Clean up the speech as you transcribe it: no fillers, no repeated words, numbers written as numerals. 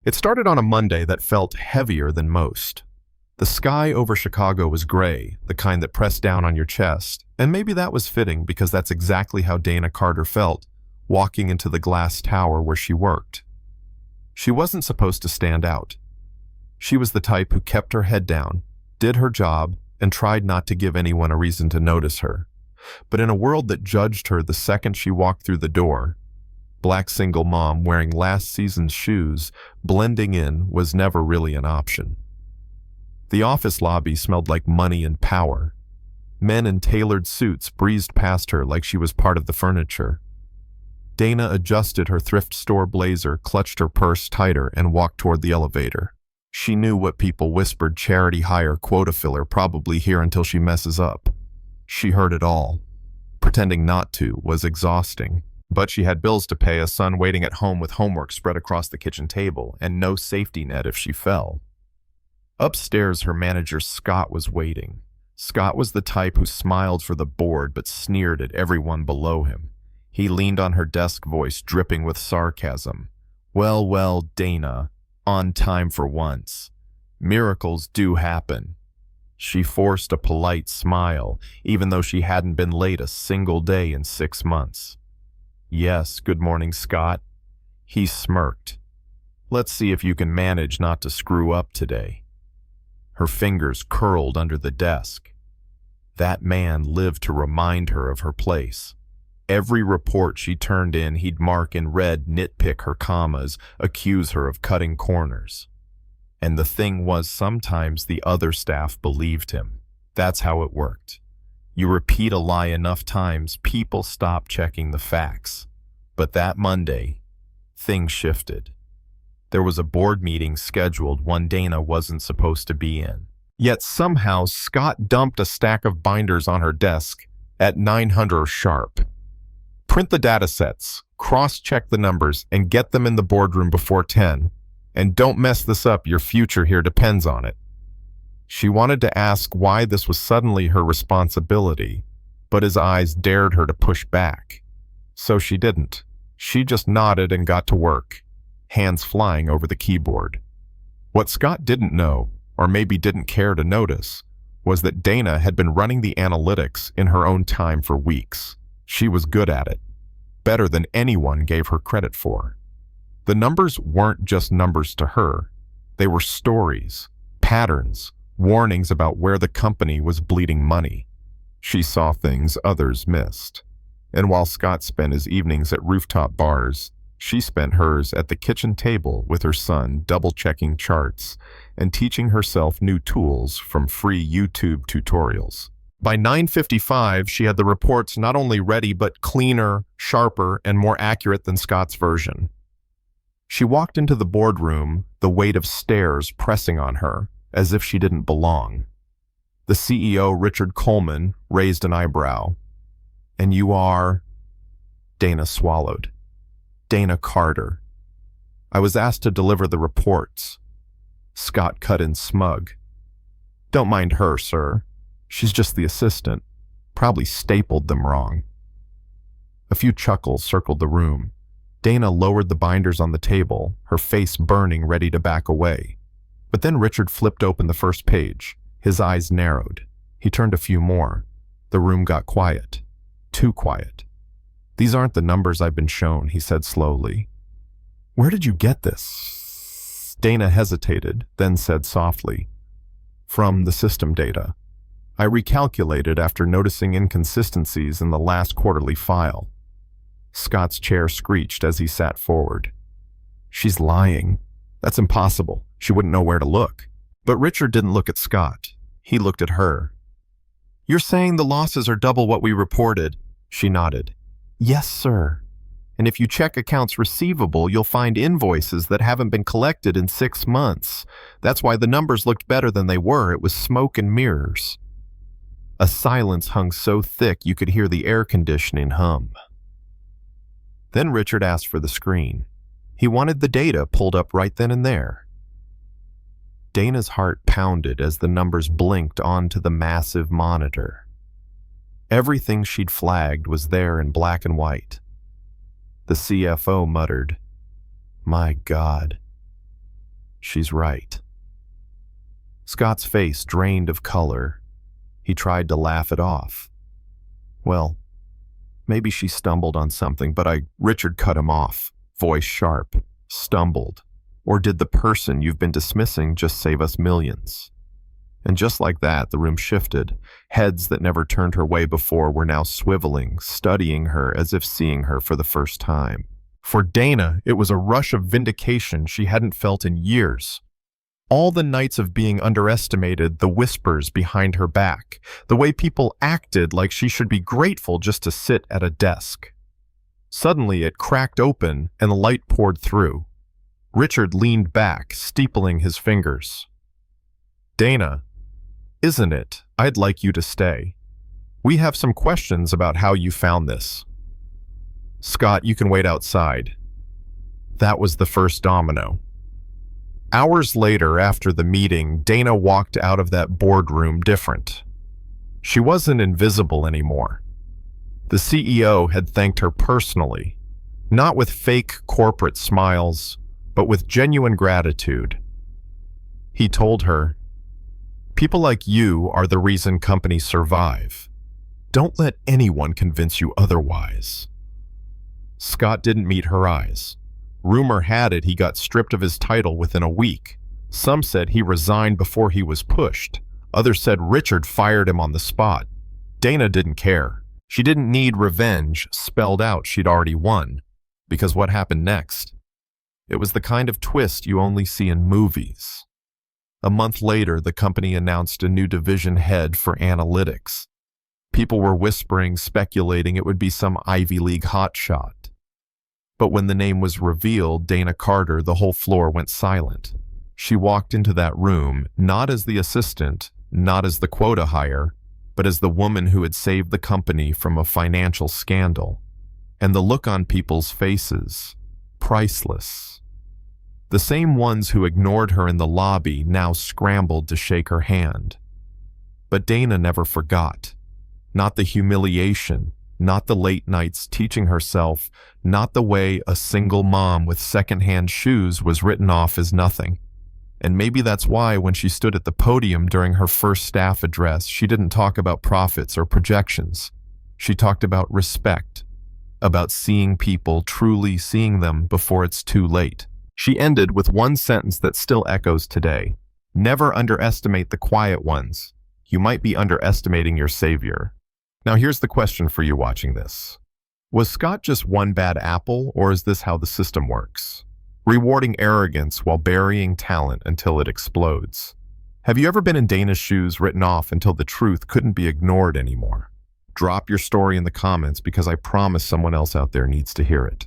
It started on a Monday that felt heavier than most. The sky over Chicago was gray, the kind that pressed down on your chest, and maybe that was fitting because that's exactly how Dana Carter felt, walking into the glass tower where she worked. She wasn't supposed to stand out. She was the type who kept her head down, did her job, and tried not to give anyone a reason to notice her. But in a world that judged her the second she walked through the door, black single mom wearing last season's shoes, blending in was never really an option. The office lobby smelled like money and power. Men in tailored suits breezed past her like she was part of the furniture. Dana adjusted her thrift store blazer, clutched her purse tighter, and walked toward the elevator. She knew what people whispered charity hire quota filler probably hear until she messes up. She heard it all. Pretending not to was exhausting. But she had bills to pay, a son waiting at home with homework spread across the kitchen table, and no safety net if she fell. Upstairs, her manager Scott was waiting. Scott was the type who smiled for the board but sneered at everyone below him. He leaned on her desk, voice dripping with sarcasm. Well, Dana, on time for once. Miracles do happen. She forced a polite smile, even though she hadn't been late a single day in 6 months. Yes, good morning, Scott. He smirked. Let's see if you can manage not to screw up today. Her fingers curled under the desk. That man lived to remind her of her place. Every report she turned in, he'd mark in red, nitpick her commas, accuse her of cutting corners. And the thing was, sometimes the other staff believed him. That's how it worked. You repeat a lie enough times, people stop checking the facts. But that Monday, things shifted. There was a board meeting scheduled, one Dana wasn't supposed to be in. Yet somehow Scott dumped a stack of binders on her desk at 900 sharp. Print the data sets, cross-check the numbers, and get them in the boardroom before 10. And don't mess this up, your future here depends on it. She wanted to ask why this was suddenly her responsibility, but his eyes dared her to push back. So she didn't. She just nodded and got to work, hands flying over the keyboard. What Scott didn't know, or maybe didn't care to notice, was that Dana had been running the analytics in her own time for weeks. She was good at it, better than anyone gave her credit for. The numbers weren't just numbers to her. They were stories, patterns, warnings about where the company was bleeding money. She saw things others missed. And while Scott spent his evenings at rooftop bars, she spent hers at the kitchen table with her son, double-checking charts and teaching herself new tools from free YouTube tutorials. By 9:55, she had the reports not only ready but cleaner, sharper, and more accurate than Scott's version. She walked into the boardroom, the weight of stares pressing on her, as if she didn't belong. The CEO, Richard Coleman, raised an eyebrow. And you are? Dana swallowed. Dana Carter. I was asked to deliver the reports. Scott cut in smug. Don't mind her, sir. She's just the assistant. Probably stapled them wrong. A few chuckles circled the room. Dana lowered the binders on the table, her face burning, ready to back away. But then Richard flipped open the first page. His eyes narrowed. He turned a few more. The room got quiet. Too quiet. These aren't the numbers I've been shown, he said slowly. Where did you get this? Dana hesitated, then said softly. From the system data. I recalculated after noticing inconsistencies in the last quarterly file. Scott's chair screeched as he sat forward. She's lying. That's impossible. She wouldn't know where to look. But Richard didn't look at Scott. He looked at her. You're saying the losses are double what we reported? She nodded. Yes, sir. And if you check accounts receivable, you'll find invoices that haven't been collected in 6 months. That's why the numbers looked better than they were. It was smoke and mirrors. A silence hung so thick you could hear the air conditioning hum. Then Richard asked for the screen. He wanted the data pulled up right then and there. Dana's heart pounded as the numbers blinked onto the massive monitor. Everything she'd flagged was there in black and white. The CFO muttered, "My God." She's right. Scott's face drained of color. He tried to laugh it off. Well, maybe she stumbled on something, but Richard cut him off, voice sharp. Stumbled. Or did the person you've been dismissing just save us millions? And just like that, the room shifted. Heads that never turned her way before were now swiveling, studying her as if seeing her for the first time. For Dana, it was a rush of vindication she hadn't felt in years. All the nights of being underestimated, the whispers behind her back, the way people acted like she should be grateful just to sit at a desk. Suddenly, it cracked open and the light poured through. Richard leaned back, steepling his fingers. Dana, isn't it? I'd like you to stay. We have some questions about how you found this. Scott, you can wait outside. That was the first domino. Hours later, after the meeting, Dana walked out of that boardroom different. She wasn't invisible anymore. The CEO had thanked her personally, not with fake corporate smiles, but with genuine gratitude. He told her, "People like you are the reason companies survive. Don't let anyone convince you otherwise." Scott didn't meet her eyes. Rumor had it he got stripped of his title within a week. Some said he resigned before he was pushed. Others said Richard fired him on the spot. Dana didn't care. She didn't need revenge spelled out she'd already won. Because what happened next? It was the kind of twist you only see in movies. A month later, the company announced a new division head for analytics. People were whispering, speculating it would be some Ivy League hotshot. But when the name was revealed, Dana Carter, the whole floor went silent. She walked into that room, not as the assistant, not as the quota hire, but as the woman who had saved the company from a financial scandal. And the look on people's faces, priceless. The same ones who ignored her in the lobby now scrambled to shake her hand. But Dana never forgot. Not the humiliation, not the late nights teaching herself, not the way a single mom with secondhand shoes was written off as nothing. And maybe that's why when she stood at the podium during her first staff address, she didn't talk about profits or projections. She talked about respect, about seeing people, truly seeing them before it's too late. She ended with one sentence that still echoes today. Never underestimate the quiet ones. You might be underestimating your savior. Now here's the question for you watching this. Was Scott just one bad apple, or is this how the system works? Rewarding arrogance while burying talent until it explodes. Have you ever been in Dana's shoes, written off until the truth couldn't be ignored anymore? Drop your story in the comments because I promise someone else out there needs to hear it.